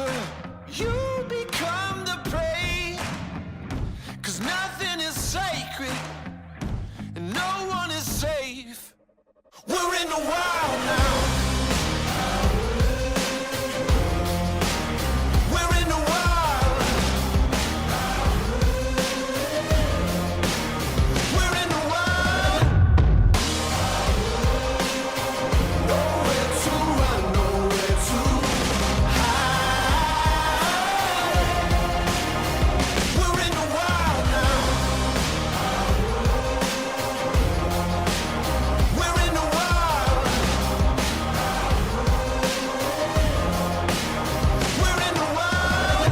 altar, you become the prey. 'Cause nothing is sacred and no one is safe. We're in the wild now. We're in the wild. We're in the wild. Nowhere to run, nowhere to hide. We're in the wild now. We're in the wild. We're in the wild.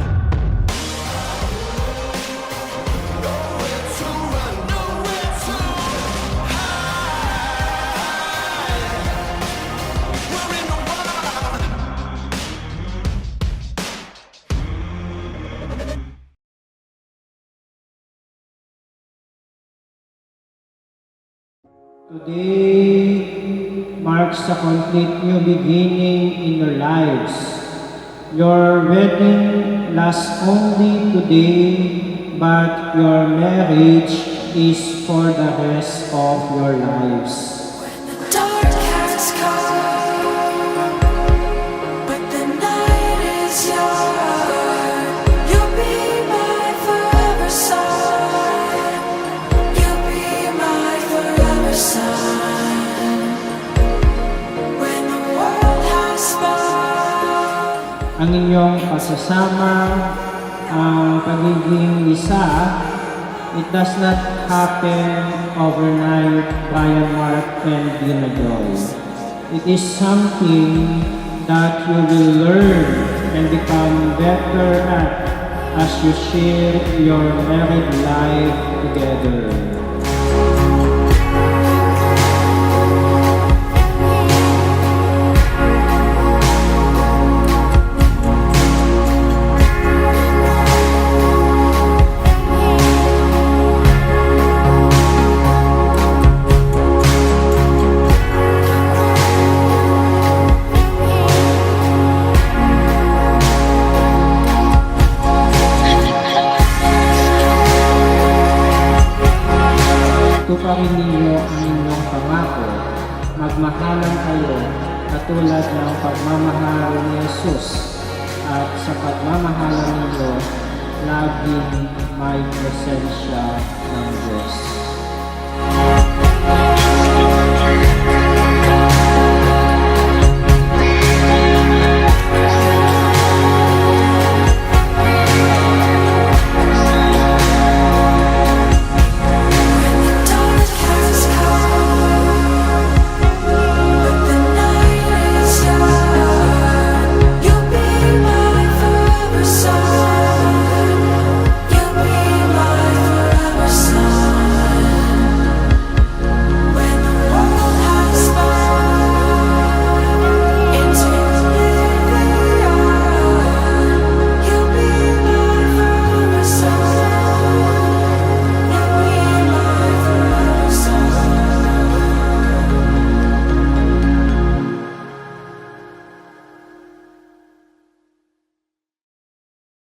Nowhere to run, nowhere to hide. We're in the wild. Today marks a complete new beginning in your lives. Your wedding lasts only today, but your marriage is for the rest of your lives. The dark has come, but the night is young. You'll be my forever son. You'll be my forever son. When the world has spun. Ang inyong pagsasama, ang pagiging isa, it does not happen overnight, Brian Mark and Dina Joy. It is something that you will learn and become better at as you share your married life together. Tuparin ninyo ang inyong pangako, magmahalan kayo katulad ng pagmamahal ni Jesus, at sa pagmamahalan ninyo, laging may presensya ng Diyos.